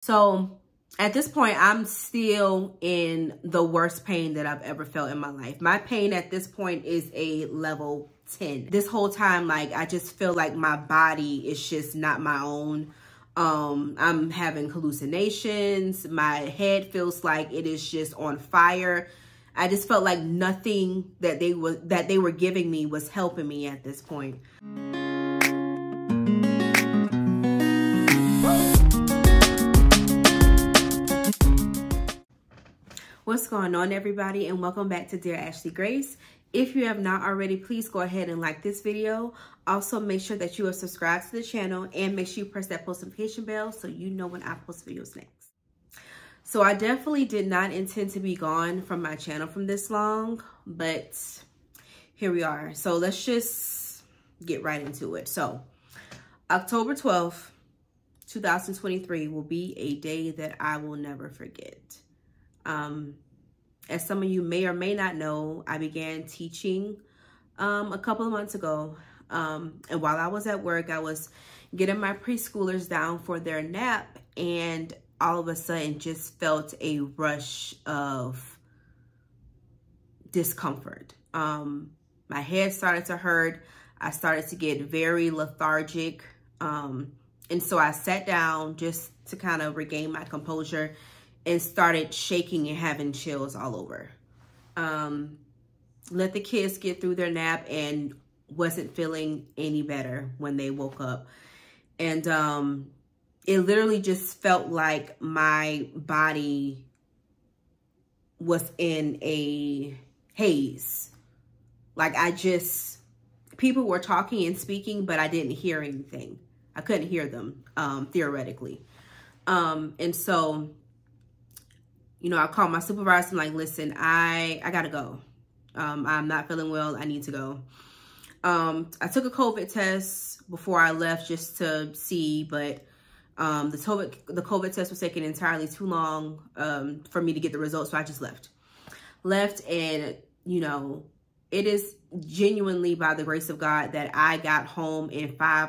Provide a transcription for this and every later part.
So at this point, I'm still in the worst pain that I've ever felt in my life. My pain at this point is a level 10. This whole time, like, I just feel like my body is just not my own. I'm having hallucinations. My head feels like it is just on fire. I just felt like nothing that they were giving me was helping me at this point. What's going on, everybody, and welcome back to Dear Ashley Grace. If you have not already, please go ahead and like this video. Also, make sure that you are subscribed to the channel and make sure you press that post notification bell so you know when I post videos next. So I definitely did not intend to be gone from my channel from this long, but here we are. So let's just get right into it. So October 12th, 2023 will be a day that I will never forget. As some of you may or may not know, I began teaching a couple of months ago. And while I was at work, I was getting my preschoolers down for their nap, and all of a sudden just felt a rush of discomfort. My head started to hurt. I started to get very lethargic. And so I sat down just to kind of regain my composure and started shaking and having chills all over. Let the kids get through their nap and wasn't feeling any better when they woke up. And it literally just felt like my body was in a haze. Like people were talking and speaking, but I didn't hear anything. I couldn't hear them, theoretically. And so, you know, I called my supervisor. I'm like, listen, I gotta go. I'm not feeling well. I need to go. I took a COVID test before I left just to see, but the COVID test was taking entirely too long for me to get the results, so I just left. And, you know, it is genuinely by the grace of God that I got home in 4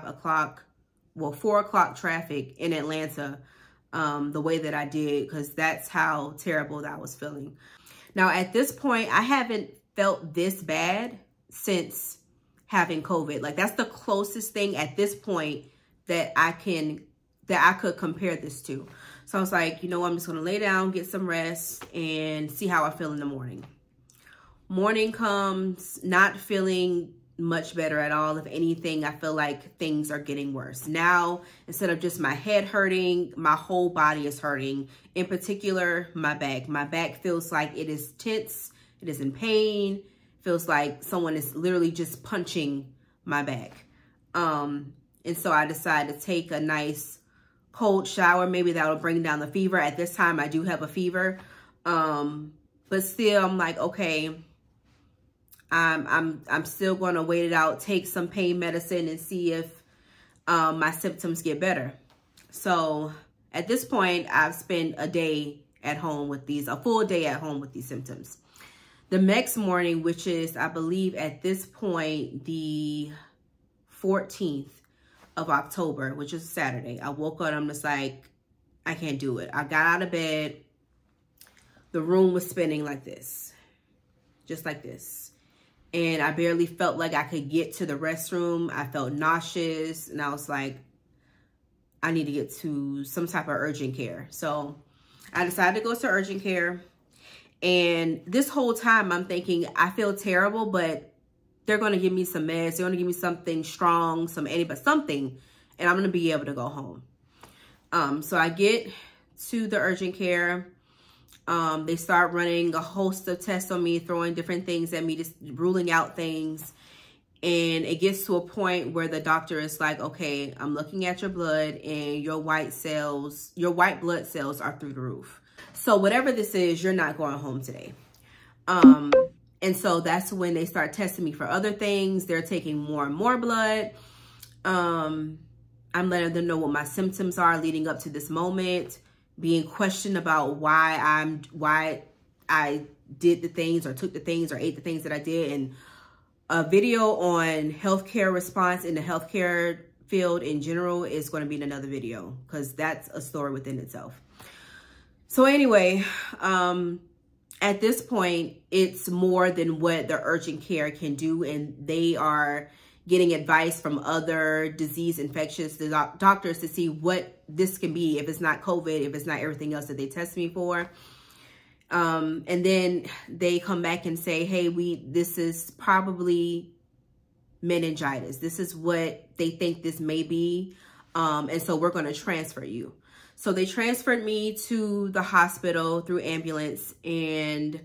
o'clock traffic in Atlanta. The way that I did, because that's how terrible that I was feeling. Now, at this point, I haven't felt this bad since having COVID. Like, that's the closest thing at this point that I could compare this to. So I was like, you know, I'm just going to lay down, get some rest, and see how I feel in the morning. Morning comes, not feeling much better at all. If anything, I feel like things are getting worse. Now, instead of just my head hurting, my whole body is hurting. In particular, my back. My back feels like it is tense. It is in pain. Feels like someone is literally just punching my back. And so I decided to take a nice cold shower. Maybe that will bring down the fever. At this time, I do have a fever. But still, I'm like, okay, I'm still going to wait it out, take some pain medicine, and see if my symptoms get better. So at this point, I've spent a day at home with a full day at home with these symptoms. The next morning, which is, I believe at this point, the 14th of October, which is Saturday, I woke up and I'm just like, I can't do it. I got out of bed. The room was spinning like this, just like this. And I barely felt like I could get to the restroom. I felt nauseous. And I was like, I need to get to some type of urgent care. So I decided to go to urgent care. And this whole time I'm thinking, I feel terrible, but they're going to give me some meds. They're going to give me something strong, some antibiotics, something. And I'm going to be able to go home. So I get to the urgent care. They start running a host of tests on me, throwing different things at me, just ruling out things. And it gets to a point where the doctor is like, okay, I'm looking at your blood and your white blood cells are through the roof. So whatever this is, you're not going home today. And so that's when they start testing me for other things. They're taking more and more blood. I'm letting them know what my symptoms are leading up to this moment, being questioned about why I did the things or took the things or ate the things that I did, and a video on healthcare response in the healthcare field in general is going to be in another video, because that's a story within itself. So anyway, at this point, it's more than what the urgent care can do, and they are getting advice from other disease infectious doctors to see what this can be, if it's not COVID, if it's not everything else that they test me for. And then they come back and say, hey, this is probably meningitis. This is what they think this may be. And so we're going to transfer you. So they transferred me to the hospital through ambulance, and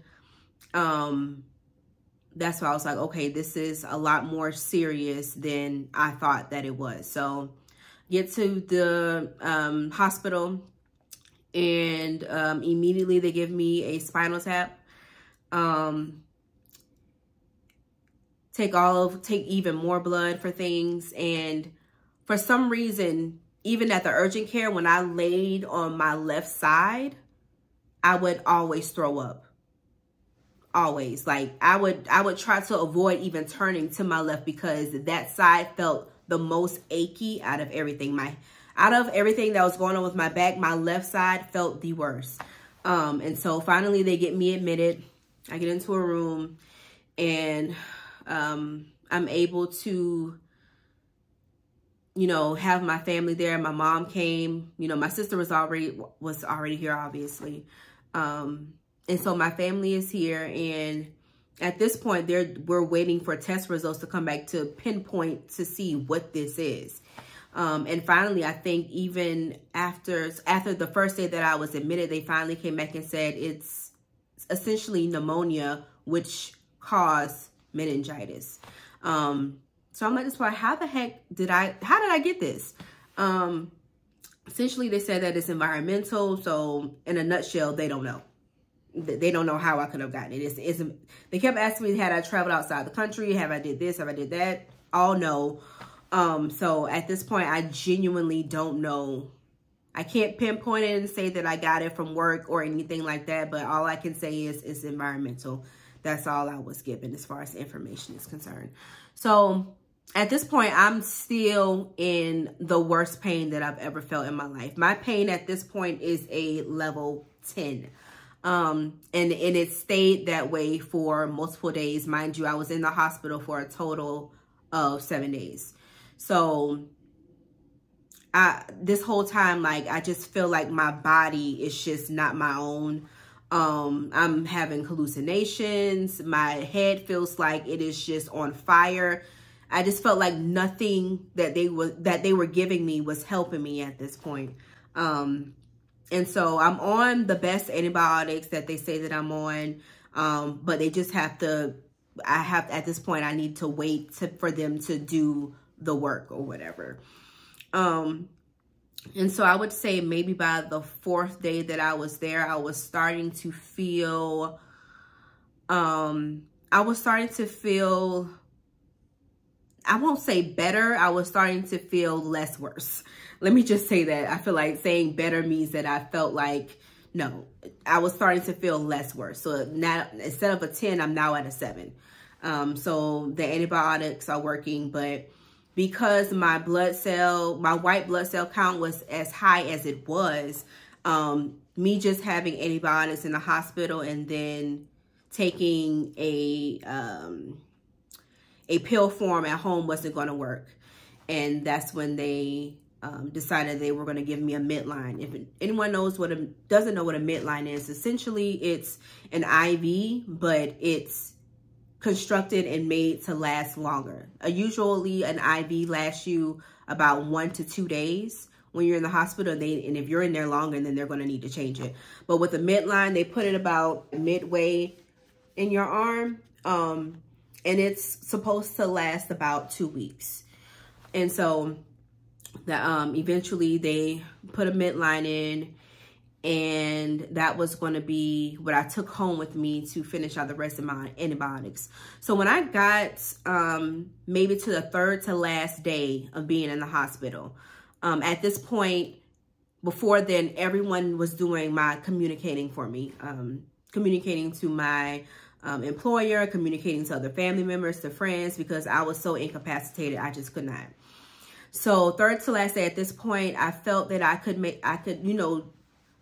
that's why I was like, okay, this is a lot more serious than I thought that it was. So get to the hospital, and immediately they give me a spinal tap. Take even more blood for things. And for some reason, even at the urgent care, when I laid on my left side, I would always throw up. Always. Like I would try to avoid even turning to my left, because that side felt the most achy out of everything. Out of everything that was going on with my back, my left side felt the worst. And so finally they get me admitted. I get into a room, and I'm able to, you know, have my family there. My mom came, you know, my sister was already here, obviously. And so my family is here, and at this point we're waiting for test results to come back to pinpoint to see what this is. And finally, I think even after the first day that I was admitted, they finally came back and said it's essentially pneumonia, which caused meningitis. So I'm like, this why, how did I get this? Essentially they said that it's environmental. So in a nutshell, they don't know. They don't know how I could have gotten it. They kept asking me, had I traveled outside the country? Have I did this? Have I did that? All no. So at this point, I genuinely don't know. I can't pinpoint it and say that I got it from work or anything like that. But all I can say is it's environmental. That's all I was given as far as information is concerned. So at this point, I'm still in the worst pain that I've ever felt in my life. My pain at this point is a level 10. And it stayed that way for multiple days. Mind you, I was in the hospital for a total of 7 days. So this whole time, like, I just feel like my body is just not my own. I'm having hallucinations. My head feels like it is just on fire. I just felt like nothing that they were giving me was helping me at this point. And so I'm on the best antibiotics that they say that I'm on. But they just at this point, I need to wait for them to do the work or whatever. And so I would say maybe by the 4th day that I was there, I was starting to feel, I won't say better. I was starting to feel less worse. Let me just say that. I feel like saying better means that I felt like, no, I was starting to feel less worse. So now, instead of a 10, I'm now at a 7. So the antibiotics are working, but because my white blood cell count was as high as it was, me just having antibiotics in the hospital and then taking a pill form at home wasn't going to work. And that's when they decided they were going to give me a midline. If anyone doesn't know what a midline is, essentially it's an IV, but it's constructed and made to last longer. Usually an IV lasts you about 1 to 2 days when you're in the hospital, and if you're in there longer, then they're going to need to change it. But with the midline, they put it about midway in your arm, and it's supposed to last about 2 weeks. And so eventually they put a midline in, and that was going to be what I took home with me to finish out the rest of my antibiotics. So when I got maybe to the 3rd to last day of being in the hospital, at this point, before then, everyone was doing my communicating for me, communicating to my employer, communicating to other family members, to friends, because I was so incapacitated, I just could not. So third to last day, at this point, I felt that I could, you know,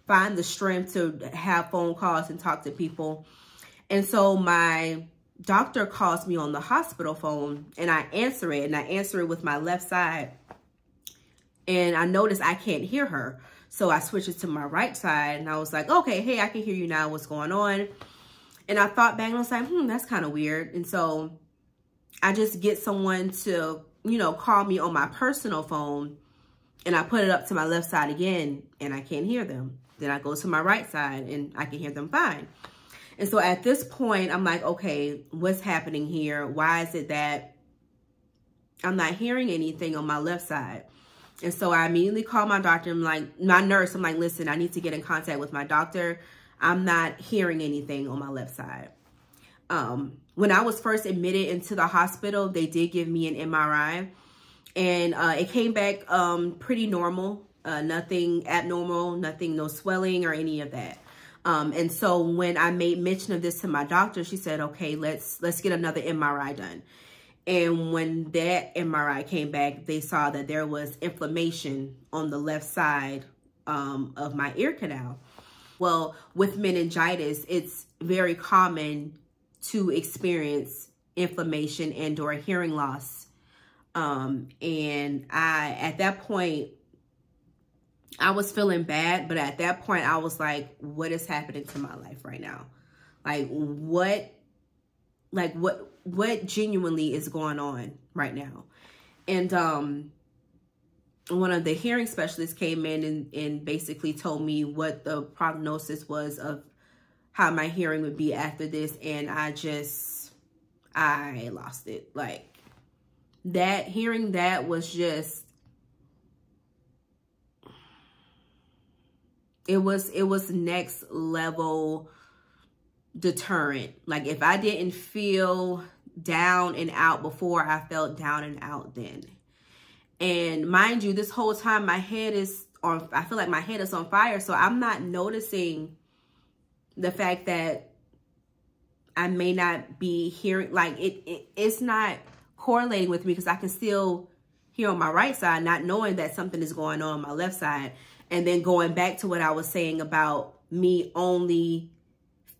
find the strength to have phone calls and talk to people. And so my doctor calls me on the hospital phone, and I answer it, and I answer it with my left side. And I noticed I can't hear her. So I switched it to my right side, and I was like, okay, hey, I can hear you now. What's going on? And I thought back and I was like, that's kind of weird. And so I just get someone to, you know, call me on my personal phone, and I put it up to my left side again, and I can't hear them. Then I go to my right side, and I can hear them fine. And so at this point, I'm like, okay, what's happening here? Why is it that I'm not hearing anything on my left side? And so I immediately call my doctor. I'm like, my nurse, I'm like, listen, I need to get in contact with my doctor. I'm not hearing anything on my left side. When I was first admitted into the hospital, they did give me an MRI, and it came back pretty normal, nothing abnormal, no swelling or any of that. And so when I made mention of this to my doctor, she said, okay, let's get another MRI done. And when that MRI came back, they saw that there was inflammation on the left side of my ear canal. Well, with meningitis, it's very common to experience inflammation and or hearing loss. And at that point, I was feeling bad, but at that point I was like, what is happening to my life right now? What genuinely is going on right now? And one of the hearing specialists came in and basically told me what the prognosis was of how my hearing would be after this. And I lost it. Like, that, hearing that was just, it was next level deterrent. Like, if I didn't feel down and out before, I felt down and out then. And mind you, this whole time my head is on, I feel like my head is on fire. So I'm not noticing the fact that I may not be hearing, like it's not correlating with me, because I can still hear on my right side, not knowing that something is going on my left side. And then going back to what I was saying about me only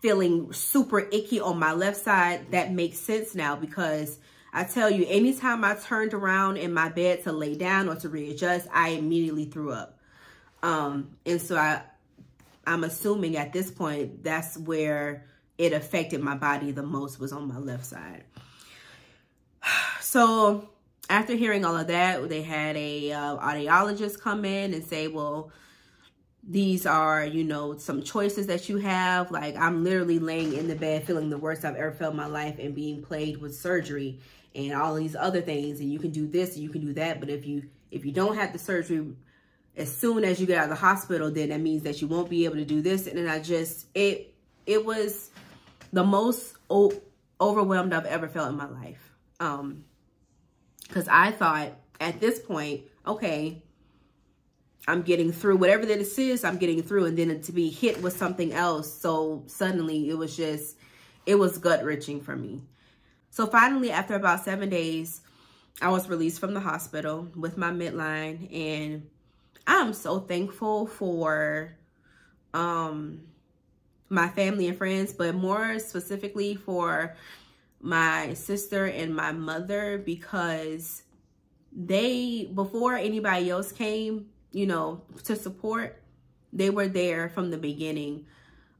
feeling super icky on my left side, that makes sense now, because I tell you, anytime I turned around in my bed to lay down or to readjust, I immediately threw up. And so I'm assuming at this point, that's where it affected my body the most, was on my left side. So after hearing all of that, they had a audiologist come in and say, well, these are, you know, some choices that you have. Like, I'm literally laying in the bed feeling the worst I've ever felt in my life and being plagued with surgery and all these other things. And you can do this and you can do that. But if you don't have the surgery as soon as you get out of the hospital, then that means that you won't be able to do this. And then it was the most overwhelmed I've ever felt in my life. Because I thought at this point, okay, I'm getting through whatever this is, I'm getting through. And then to be hit with something else so suddenly, it was gut-wrenching for me. So finally, after about 7 days, I was released from the hospital with my midline. And I'm so thankful for my family and friends, but more specifically for my sister and my mother, because they, before anybody else came, you know, to support, they were there from the beginning.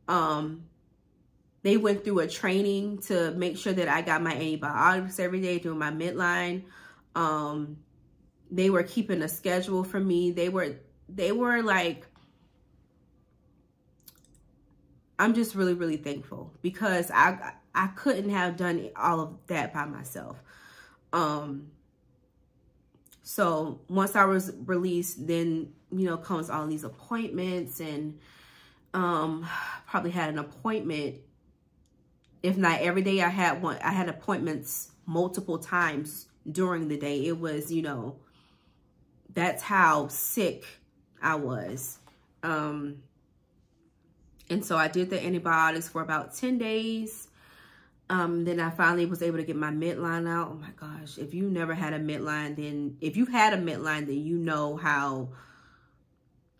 They went through a training to make sure that I got my antibiotics every day during my midline. They were keeping a schedule for me. They were like, I'm just really, really thankful, because I couldn't have done all of that by myself. So once I was released, then, you know, comes all these appointments, and probably had an appointment, if not every day. I had appointments multiple times during the day. It was, you know, that's how sick I was. And so I did the antibiotics for about 10 days. Then I finally was able to get my midline out. Oh my gosh, if you never had a midline, then if you've had a midline, then you know how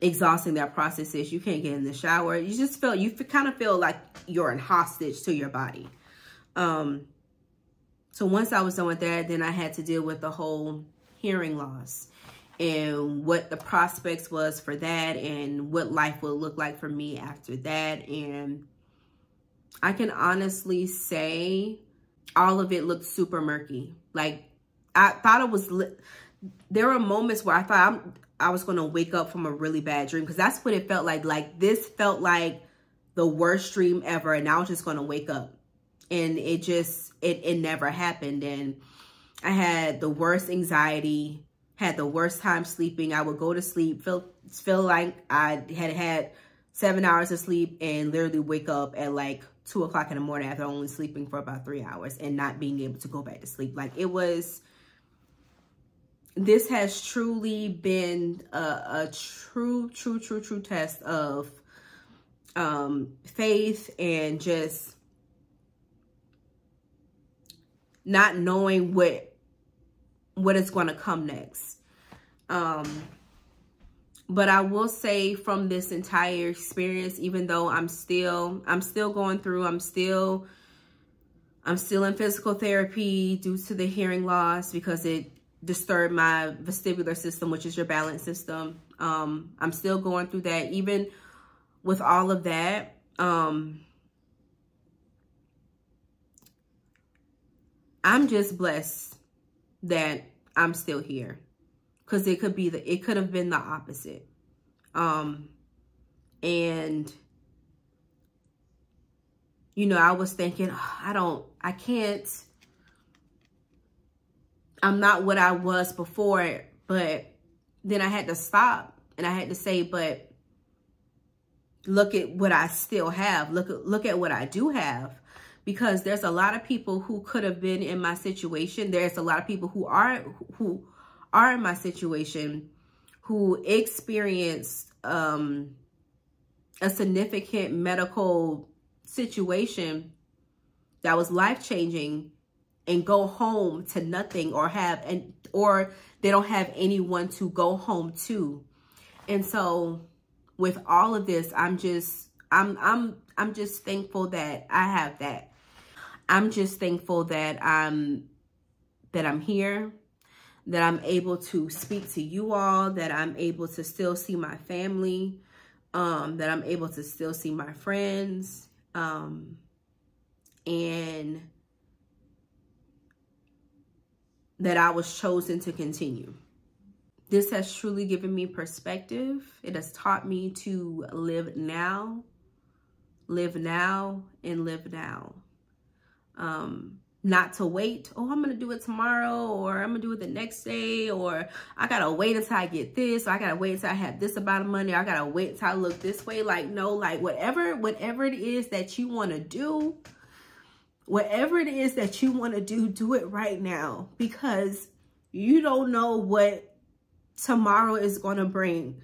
exhausting that process is. You can't get in the shower. You just feel, you kind of feel like you're in hostage to your body. So once I was done with that, then I had to deal with the whole hearing loss and what the prospects was for that and what life would look like for me after that. And I can honestly say all of it looked super murky. Like, I thought it was, there were moments where I thought I was going to wake up from a really bad dream, because that's what it felt like. Like, this felt like the worst dream ever, and I was just going to wake up. And it just, it never happened. And I had the worst anxiety, had the worst time sleeping. I would go to sleep, feel like I had 7 hours of sleep, and literally wake up at like 2 o'clock in the morning after only sleeping for about 3 hours and not being able to go back to sleep. Like, it was, this has truly been a true test of faith and just not knowing what is going to come next. But I will say, from this entire experience, even though I'm still going through, I'm still in physical therapy due to the hearing loss, because it disturbed my vestibular system, which is your balance system. I'm still going through that. Even with all of that, I'm just blessed that I'm still here, because it could have been the opposite. And you know, I was thinking, oh, I'm not what I was before. But then I had to stop and I had to say, but look at what I still have. Look at what I do have. Because there's a lot of people who could have been in my situation. There's a lot of people who are in my situation who experienced a significant medical situation that was life-changing and go home to nothing, or they don't have anyone to go home to. And so with all of this, I'm just thankful that I have that. I'm just thankful that I'm here, that I'm able to speak to you all, that I'm able to still see my family, that I'm able to still see my friends, and that I was chosen to continue. This has truly given me perspective. It has taught me to live now, and live now. Not to wait, oh, I'm going to do it tomorrow, or I'm going to do it the next day, or I got to wait until I get this, or I got to wait until I have this amount of money, or I got to wait until I look this way. Like, no, like whatever it is that you want to do, do it right now, because you don't know what tomorrow is going to bring.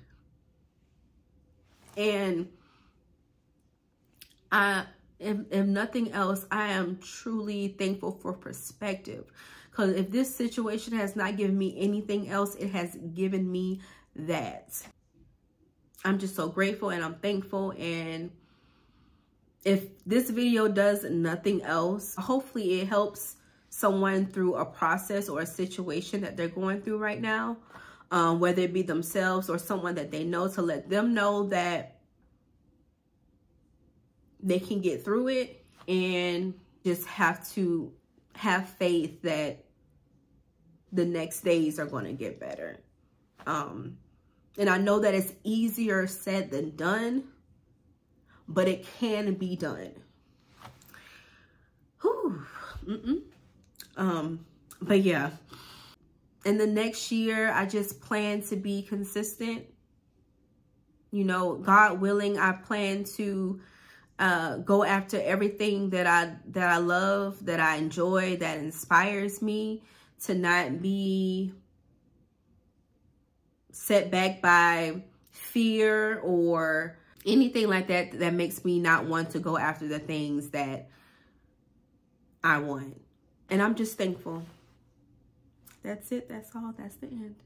And if nothing else, I am truly thankful for perspective, because if this situation has not given me anything else, it has given me that. I'm just so grateful and I'm thankful. And if this video does nothing else, hopefully it helps someone through a process or a situation that they're going through right now, whether it be themselves or someone that they know, to let them know that they can get through it, and just have to have faith that the next days are going to get better. And I know that it's easier said than done, but it can be done. Whew. But yeah, in the next year, I just plan to be consistent. You know, God willing, I plan to go after everything that I love, that I enjoy, that inspires me, to not be set back by fear or anything like that makes me not want to go after the things that I won. And I'm just thankful. That's it. That's all. That's the end.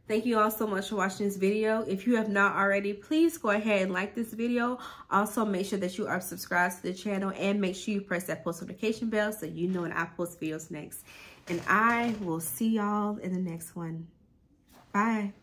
Thank you all so much for watching this video. If you have not already, please go ahead and like this video. Also, make sure that you are subscribed to the channel and make sure you press that post notification bell so you know when I post videos next. And I will see y'all in the next one. Bye.